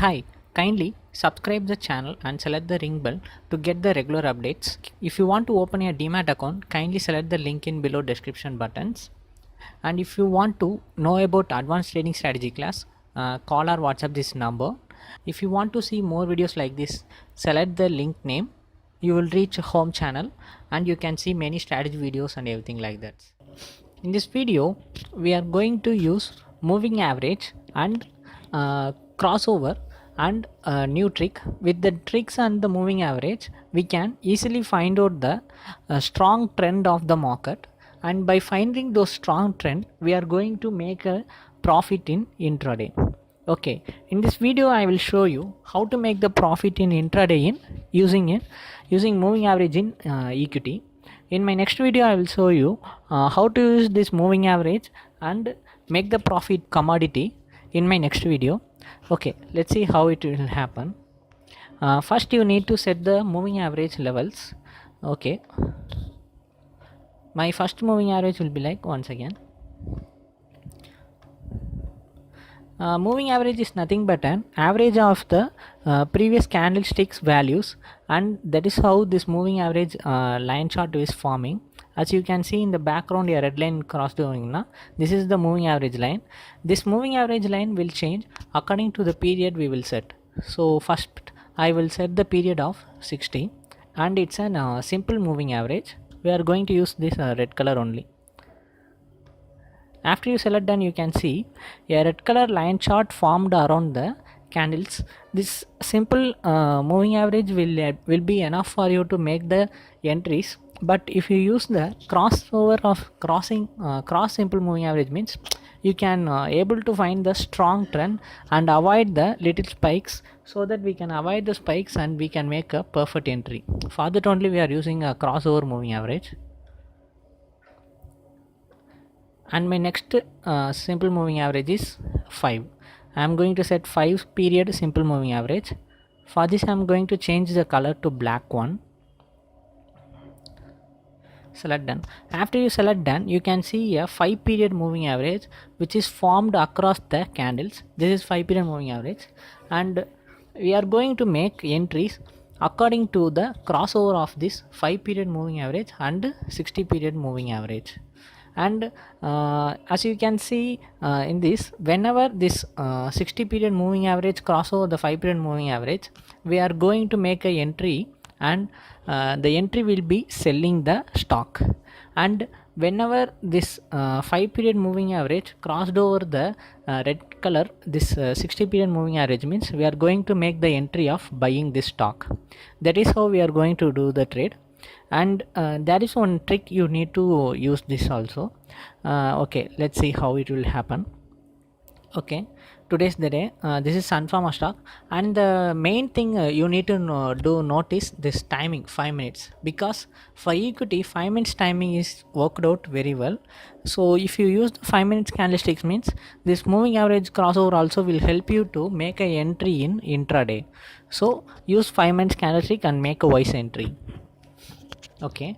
Hi, kindly subscribe the channel and select the ring bell to get the regular updates. If you want to open a Demat account, kindly select the link in below description buttons. And if you want to know about advanced trading strategy class, call or WhatsApp this number. If you want to see more videos like this, select the link name. You will reach home channel and you can see many strategy videos and everything like that. In this video, we are going to use moving average and crossover and a new trick. With the tricks and the moving average, we can easily find out the strong trend of the market, and by finding those strong trend, we are going to make a profit in intraday. Okay, in this video I will show you how to make the profit in intraday in using moving average in equity. In my next video I will show you how to use this moving average and make the profit commodity in my next video. Okay, let's see how it will happen. First you need to set the moving average levels. Okay, my first moving average will be like, once again, moving average is nothing but an average of the previous candlesticks values, and that is how this moving average line chart is forming. As you can see in the background, a red line crossed over now. This is the moving average line. This moving average line will change according to the period we will set. So first I will set the period of 60, and it's a simple moving average. We are going to use this red color only. After you select done, you can see a red color line chart formed around the candles. This simple moving average will be enough for you to make the entries. But if you use the crossover of cross simple moving average, means you can able to find the strong trend and avoid the little spikes, so that we can avoid the spikes and we can make a perfect entry. For that only we are using a crossover moving average. And my next simple moving average is 5. I am going to set 5 period simple moving average. For this I am going to change the color to black one. Select done. After you select done, you can see a 5 period moving average which is formed across the candles. This is 5 period moving average, and we are going to make entries according to the crossover of this 5 period moving average and 60 period moving average. And as you can see in this, whenever this 60 period moving average cross over the 5 period moving average, we are going to make a entry, and the entry will be selling the stock. And whenever this 5 period moving average crossed over the red color, this 60 period moving average, means we are going to make the entry of buying this stock. That is how we are going to do the trade. And there is one trick you need to use this also. Okay, let's see how it will happen. Okay, today's the day. This is Sun Pharma stock, and the main thing you need to notice this timing, 5 minutes, because for equity 5 minutes timing is worked out very well. So if you use the 5 minutes candlesticks, means this moving average crossover also will help you to make a entry in intraday. So use 5 minutes candlestick and make a wise entry. Okay,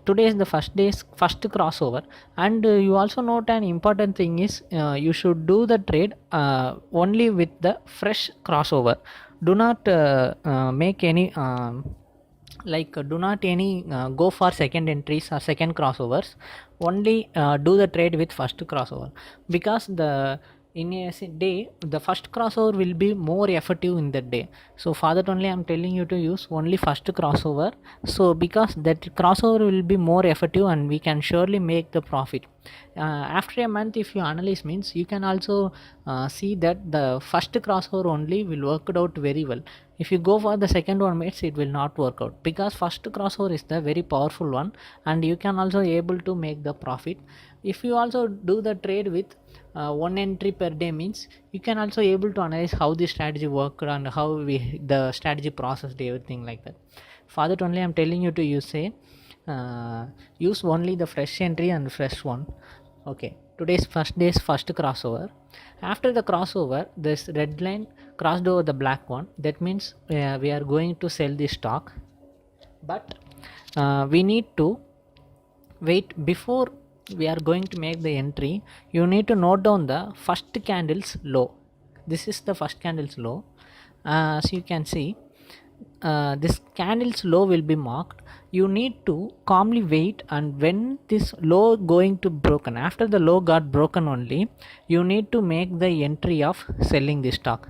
today is the first crossover, and you also note an important thing is you should do the trade only with the fresh crossover. Do not make any do not any go for second entries or second crossovers. Only do the trade with first crossover, because the in a day the first crossover will be more effective in that day. So for that only I am telling you to use only first crossover. So because that crossover will be more effective and we can surely make the profit. After a month, if you analyze, means you can also see that the first crossover only will work out very well. If you go for the second one, mates, it will not work out, because first crossover is the very powerful one, and you can also able to make the profit. If you also do the trade with one entry per day, means you can also able to analyze how the strategy worked and how the strategy processed everything like that. For that only I am telling you to use only the fresh entry and fresh one. Okay, today's first day's first crossover. After the crossover, this red line crossed over the black one. That means we are going to sell the stock, but we need to wait before we are going to make the entry, you need to note down the first candle's low. This is the first candle's low. As you can see, this candle's low will be marked. You need to calmly wait, and when this low going to broken, after the low got broken only, you need to make the entry of selling this stock.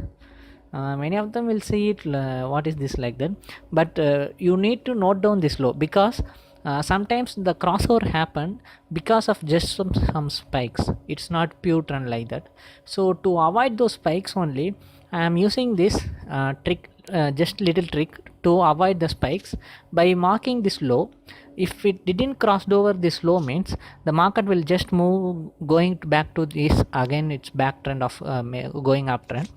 Many of them will see it what is this like that, but you need to note down this low, because sometimes the crossover happen because of just some spikes. It's not pure trend like that. So to avoid those spikes only, I am using this trick, just little trick to avoid the spikes by marking this low. If it didn't cross over this low, means the market will just move going back to this again, it's back trend of going uptrend.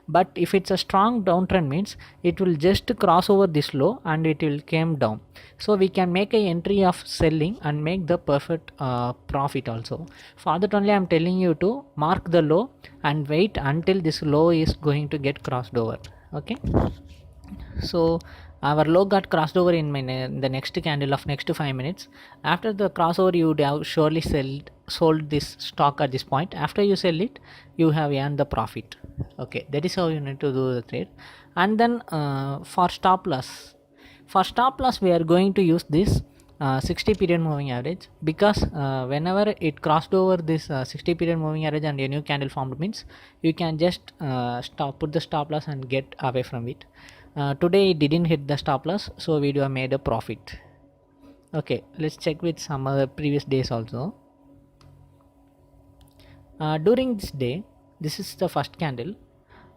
But if it's a strong downtrend, means it will just cross over this low and it will came down. So we can make a entry of selling and make the perfect profit also. For that only I am telling you to mark the low and wait until this low is going to get crossed over. Okay, so our low got crossed over in the next candle of next 5 minutes. After the crossover, you would have surely sold this stock at this point. After you sell it, you have earned the profit. Okay, that is how you need to do the trade. And then for stop loss, we are going to use this 60 period moving average, because whenever it crossed over this 60 period moving average and a new candle formed, means you can just put the stop loss and get away from it. Today it didn't hit the stop loss, so we have made a profit. Okay, let's check with some other previous days also. During this day, this is the first candle,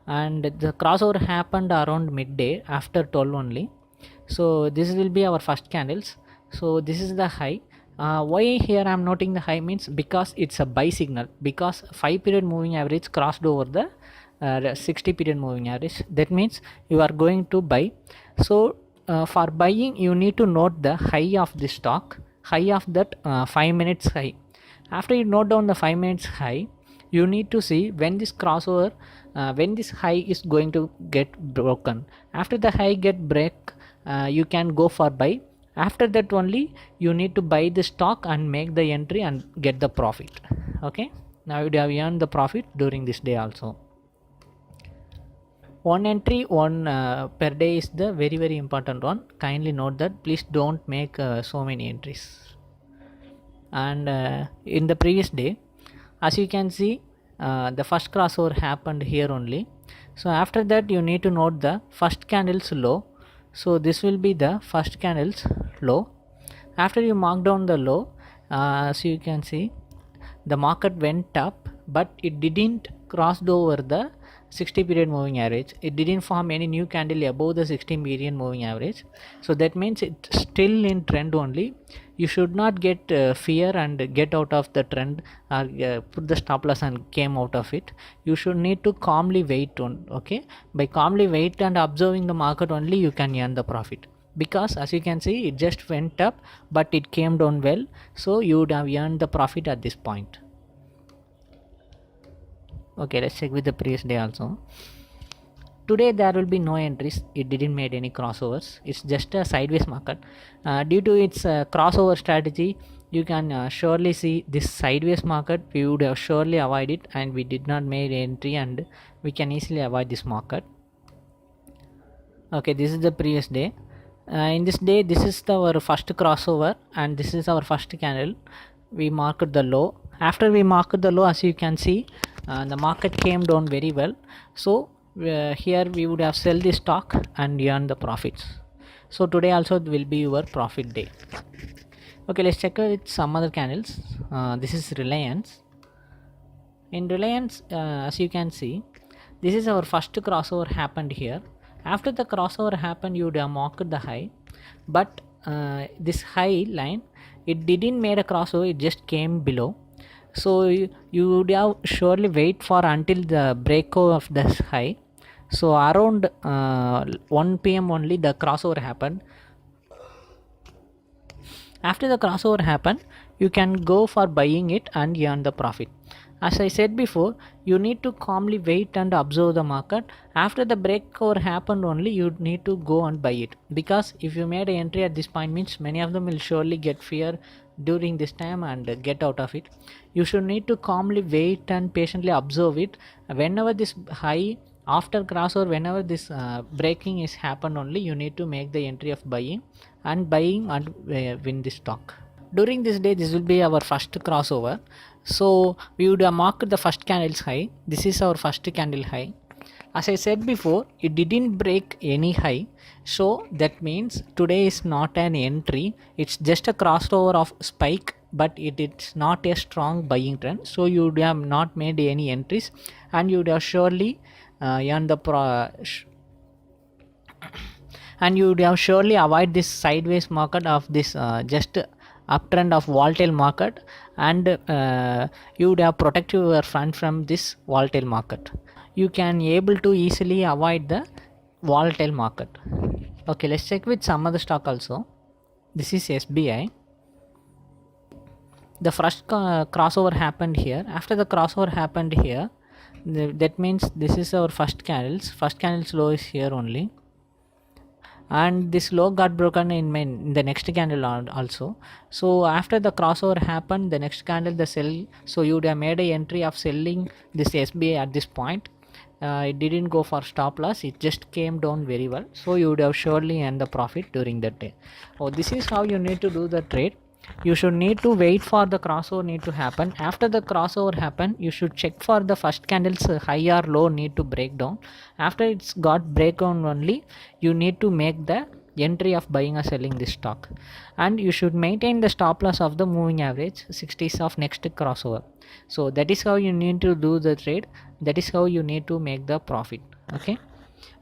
and the crossover happened around midday after 12 only. So this will be our first candles. So this is the high. Why here I am noting the high, means because it's a buy signal, because 5 period moving average crossed over the 60 period moving average. That means you are going to buy. So for buying, you need to note the high of the stock, high of that 5 minutes high. After you note down the 5 minutes high, you need to see when this crossover, when this high is going to get broken. After the high get break, you can go for buy. After that only you need to buy the stock and make the entry and get the profit. Okay, now you have earned the profit during this day also. One entry per day is the very important one. Kindly note that, please don't make so many entries. And in the previous day, as you can see, the first crossover happened here only. So after that you need to note the first candle's low. So this will be the first candle's low. After you mark down the low, so you can see the market went up, but it didn't cross over the 60 period moving average. It didn't form any new candle above the 60 period moving average. So that means it's still in trend only. You should not get fear and get out of the trend, or put the stop loss and came out of it. You should need to calmly wait on. Okay, by calmly wait and observing the market only, you can earn the profit. Because as you can see, it just went up but it came down well, so you would have earned the profit at this point. Okay, let's check with the previous day also. Today there will be no entries. It didn't made any crossovers. It's just a sideways market. Due to its crossover strategy, you can surely see this sideways market. We would have surely avoid it, and we did not make entry, and we can easily avoid this market. Okay, this is the previous day. In this day, this is our first crossover and this is our first candle. We marked the low. After we marked the low, as you can see, the market came down very well. So here we would have sell the stock and earn the profits. So today also will be your profit day. Okay, let's check with some other candles. This is Reliance. In Reliance, as you can see, this is our first crossover happened here. After the crossover happened, you would have marked the high, but this high line, it didn't made a crossover, it just came below. So you would have surely wait for until the breakout of this high. So around 1 p.m. only the crossover happened. After the crossover happened, you can go for buying it and earn the profit. As I said before, you need to calmly wait and observe the market. After the breakover happened only, you need to go and buy it. Because if you made an entry at this point, means many of them will surely get fear during this time and get out of it. You should need to calmly wait and patiently observe it. Whenever this high after crossover, whenever this breaking is happened, only you need to make the entry of buying and win this stock. During this day, this will be our first crossover. So we would have marked the first candle's high. This is our first candle high. As I said before, it didn't break any high, so that means today is not an entry. It's just a crossover of spike, but it's not a strong buying trend. So you would have not made any entries, and you would have surely earned the and you would have surely avoid this sideways market of this just uptrend of volatile market, and you would have protect your fund from this volatile market. You can able to easily avoid the volatile market. Okay, let's check with some other stock also. This is SBI. The first crossover happened here. After the crossover happened here, that means this is our first candle's low is here only, and this low got broken in the next candle also. So after the crossover happened, the next candle the sell, so you would have made a entry of selling this SBI at this point. It didn't go for stop loss, it just came down very well, so you would have surely earned the profit during that day. This is how you need to do the trade. You should need to wait for the crossover need to happen. After the crossover happen, you should check for the first candle's high or low need to break down. After it's got break down only, you need to make the entry of buying or selling this stock, and you should maintain the stop loss of the moving average 60s of next crossover. So that is how you need to do the trade. That is how you need to make the profit. Okay,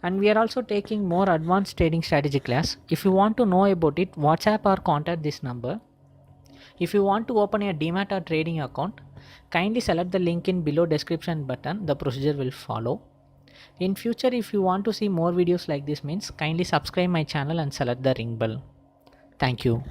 and we are also taking more advanced trading strategy class. If you want to know about it, WhatsApp or contact this number. If you want to open a demat or trading account, kindly select the link in below description button. The procedure will follow. In future, if you want to see more videos like this, means kindly subscribe my channel and select the ring bell. Thank you.